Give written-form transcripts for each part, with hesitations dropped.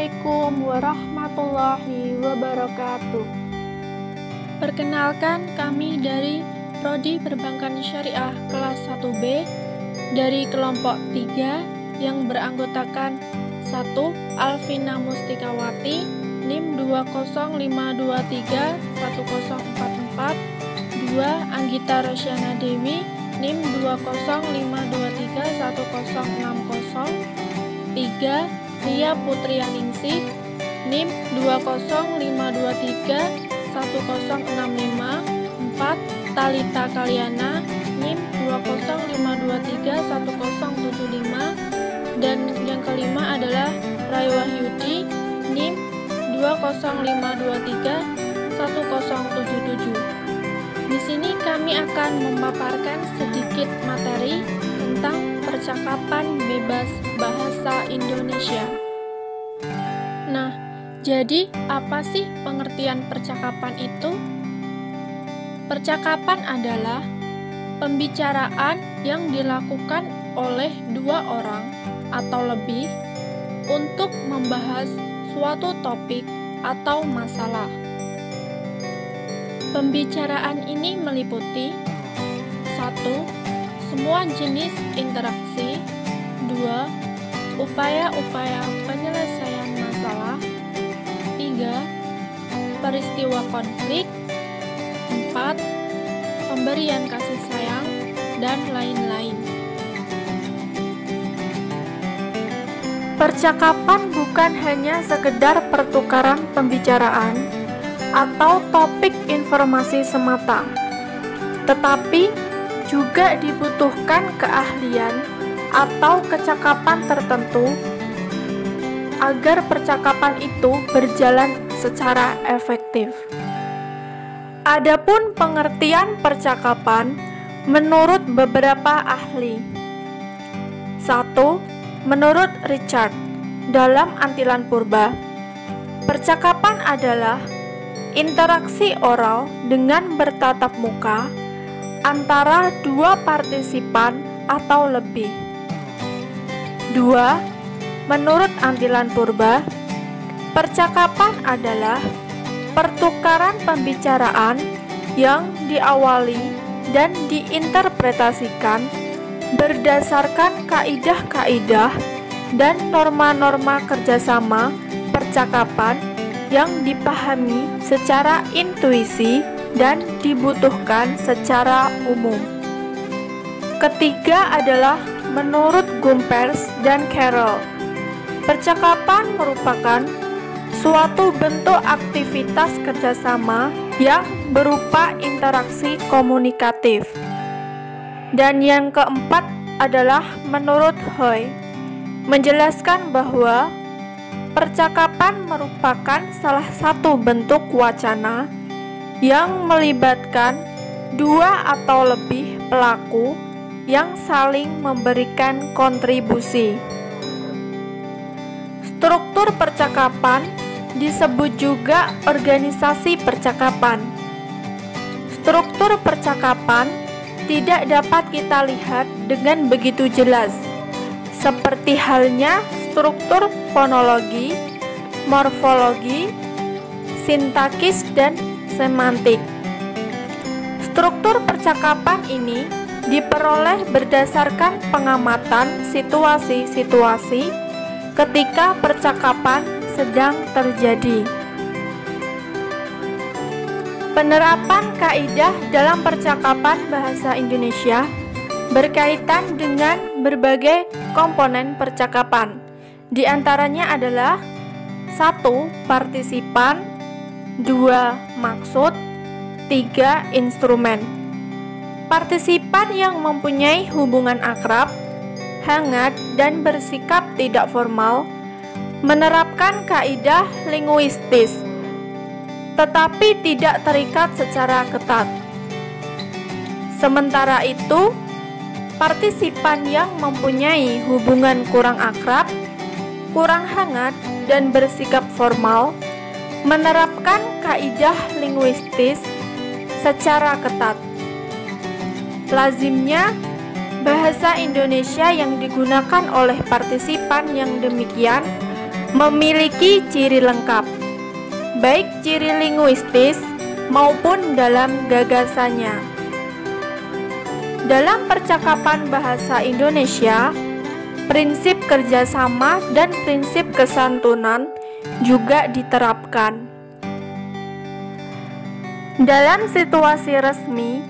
Assalamualaikum warahmatullahi wabarakatuh. Perkenalkan, kami dari Prodi Perbankan Syariah kelas 1B dari kelompok 3 yang beranggotakan 1. Alvina Mustikawati NIM 205231044, 2. Anggita Rosyana Dewi NIM 205231060, 3. Ria Putrianingsih NIM 205231065, 4. Talita Kaliana NIM 205231075, dan yang kelima adalah Rai Wahyudi NIM 205231077. Di sini kami akan memaparkan sedikit materi tentang percakapan bebas bahasa Indonesia. Nah, jadi apa sih pengertian percakapan itu? Percakapan adalah pembicaraan yang dilakukan oleh dua orang atau lebih untuk membahas suatu topik atau masalah. Pembicaraan ini meliputi 1. Semua jenis interaksi, 2. Upaya-upaya penyelesaian masalah, 3. Peristiwa konflik, 4. Pemberian kasih sayang, dan lain-lain. Percakapan bukan hanya sekedar pertukaran pembicaraan atau topik informasi semata, tetapi juga dibutuhkan keahlian atau kecakapan tertentu agar percakapan itu berjalan secara efektif. Adapun pengertian percakapan menurut beberapa ahli. 1. Menurut Richard, dalam Antilan Purba, percakapan adalah interaksi oral dengan bertatap muka antara dua partisipan atau lebih. 2. Menurut Antilan Purba, percakapan adalah pertukaran pembicaraan yang diawali dan diinterpretasikan berdasarkan kaidah-kaidah dan norma-norma kerjasama percakapan yang dipahami secara intuisi dan dibutuhkan secara umum. Ketiga adalah menurut Gompers dan Carroll, percakapan merupakan suatu bentuk aktivitas kerjasama yang berupa interaksi komunikatif. Dan yang keempat adalah menurut Hoy, menjelaskan bahwa percakapan merupakan salah satu bentuk wacana yang melibatkan dua atau lebih pelaku yang saling memberikan kontribusi. Struktur percakapan disebut juga organisasi percakapan. Struktur percakapan tidak dapat kita lihat dengan begitu jelas, seperti halnya struktur fonologi, morfologi, sintakis, dan semantik. Struktur percakapan ini diperoleh berdasarkan pengamatan situasi-situasi ketika percakapan sedang terjadi. Penerapan kaidah dalam percakapan bahasa Indonesia berkaitan dengan berbagai komponen percakapan. Di antaranya adalah 1. Partisipan, 2. Maksud, 3. Instrumen. Partisipan yang mempunyai hubungan akrab, hangat, dan bersikap tidak formal menerapkan kaidah linguistis, tetapi tidak terikat secara ketat. Sementara itu, partisipan yang mempunyai hubungan kurang akrab, kurang hangat, dan bersikap formal menerapkan kaidah linguistis secara ketat. Lazimnya, bahasa Indonesia yang digunakan oleh partisipan yang demikian memiliki ciri lengkap, baik ciri linguistis maupun dalam gagasannya. Dalam percakapan bahasa Indonesia, prinsip kerjasama dan prinsip kesantunan juga diterapkan. Dalam situasi resmi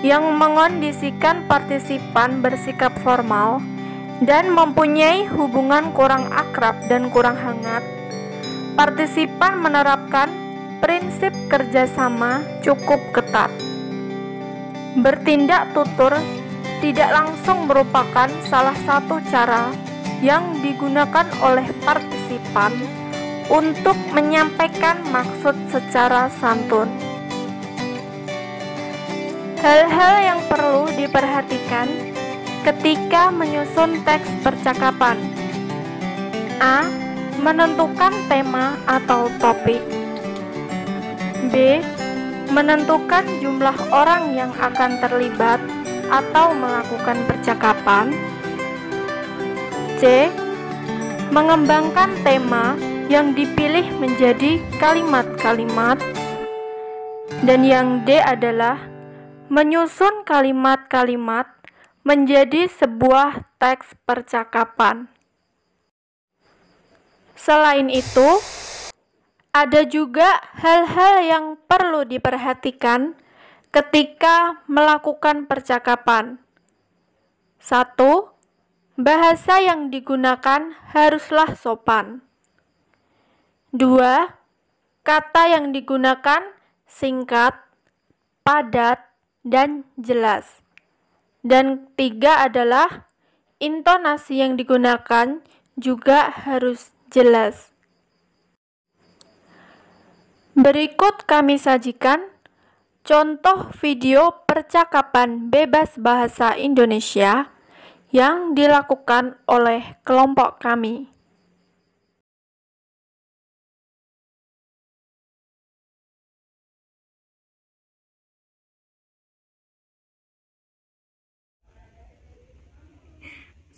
yang mengondisikan partisipan bersikap formal dan mempunyai hubungan kurang akrab dan kurang hangat, partisipan menerapkan prinsip kerjasama cukup ketat. Bertindak tutur tidak langsung merupakan salah satu cara yang digunakan oleh partisipan untuk menyampaikan maksud secara santun. Hal-hal yang perlu diperhatikan ketika menyusun teks percakapan. A. Menentukan tema atau topik. B. Menentukan jumlah orang yang akan terlibat atau melakukan percakapan. C. Mengembangkan tema yang dipilih menjadi kalimat-kalimat. Dan yang D adalah menyusun kalimat-kalimat menjadi sebuah teks percakapan. Selain itu, ada juga hal-hal yang perlu diperhatikan ketika melakukan percakapan. 1. Bahasa yang digunakan haruslah sopan. 2. Kata yang digunakan singkat, padat, dan jelas. Dan 3 adalah intonasi yang digunakan juga harus jelas. Berikut kami sajikan contoh video percakapan bebas bahasa Indonesia yang dilakukan oleh kelompok kami.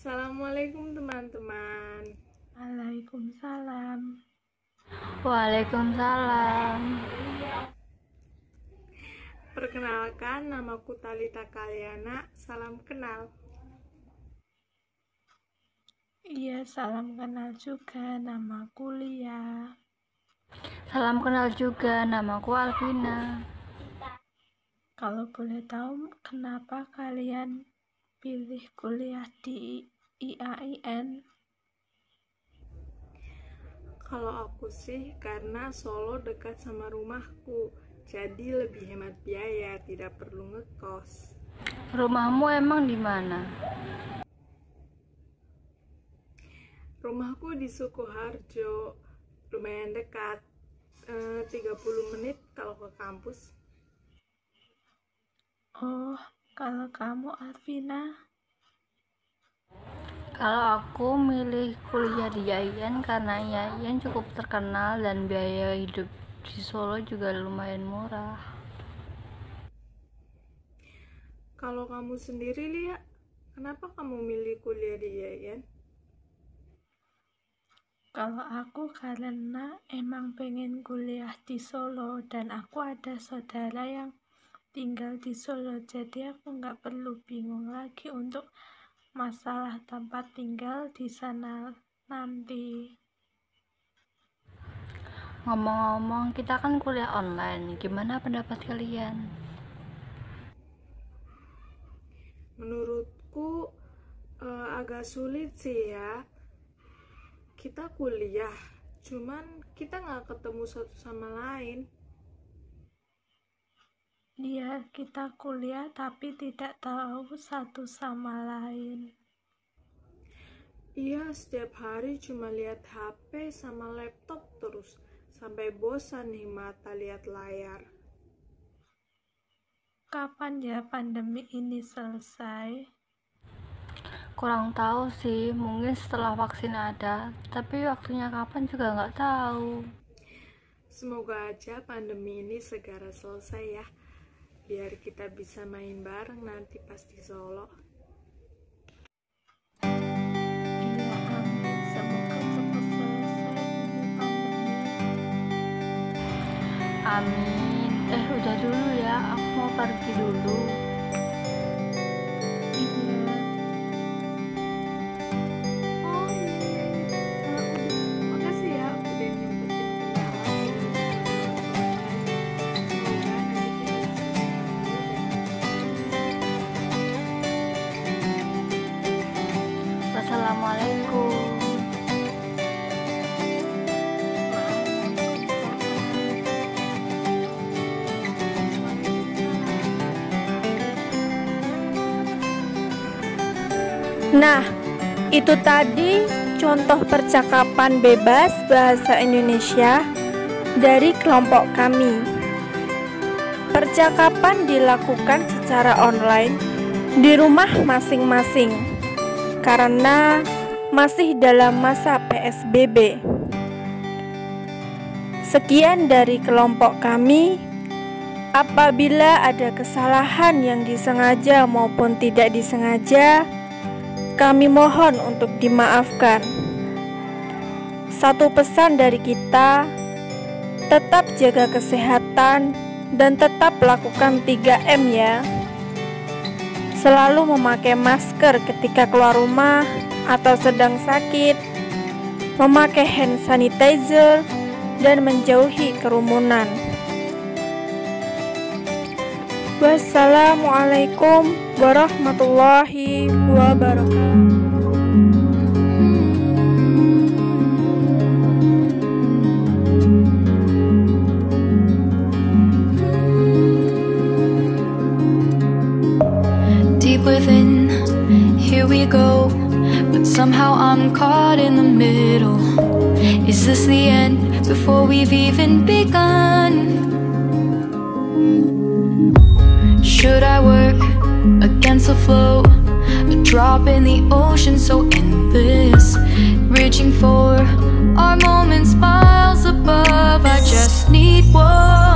Assalamualaikum teman-teman. Waalaikumsalam. Waalaikumsalam. Perkenalkan, namaku Talita Kalyana. Salam kenal. Iya, salam kenal juga, namaku Lia. Salam kenal juga, namaku Alvina. Kalau boleh tahu, kenapa kalian pilih kuliah di IAIN? Kalau aku sih karena Solo dekat sama rumahku, jadi lebih hemat biaya, tidak perlu ngekos. Rumahmu emang di mana? Rumahku di Sukoharjo, lumayan dekat, 30 menit kalau ke kampus. Oh, kalau kamu Alvina? Kalau aku milih kuliah di IAIN karena IAIN cukup terkenal dan biaya hidup di Solo juga lumayan murah. Kalau kamu sendiri, Lia, kenapa kamu milih kuliah di IAIN? Kalau aku karena emang pengen kuliah di Solo dan aku ada saudara yang tinggal di Solo, jadi aku nggak perlu bingung lagi untuk masalah tempat tinggal di sana nanti. Ngomong-ngomong, kita kan kuliah online. Gimana pendapat kalian? Menurutku agak sulit sih ya. Kita kuliah, cuman kita nggak ketemu satu sama lain. Iya, kita kuliah tapi tidak tahu satu sama lain. Iya, setiap hari cuma lihat HP sama laptop terus, sampai bosan nih mata lihat layar. Kapan ya pandemi ini selesai? Kurang tahu sih, mungkin setelah vaksin ada, tapi waktunya kapan juga nggak tahu. Semoga aja pandemi ini segera selesai ya, biar kita bisa main bareng nanti pas di Solo. Iya, amin. Semoga cepat selesai Amin. Udah dulu ya, aku mau pergi dulu. Iya. Oh iya. Makasih ya udah nyempetin Wassalamualaikum. Nah, itu tadi contoh percakapan bebas bahasa Indonesia dari kelompok kami. Percakapan dilakukan secara online di rumah masing-masing karena masih dalam masa PSBB. Sekian dari kelompok kami. Apabila ada kesalahan yang disengaja maupun tidak disengaja, kami mohon untuk dimaafkan. Satu pesan dari kita, tetap jaga kesehatan dan tetap lakukan 3M ya. Selalu memakai masker ketika keluar rumah atau sedang sakit, memakai hand sanitizer, dan menjauhi kerumunan. Wassalamualaikum warahmatullahi wabarakatuh. Deep within, here we go, but somehow I'm caught in the middle. Is this the end before we've even begun? Should I work against the flow? A drop in the ocean so endless, reaching for our moments miles above. I just need one.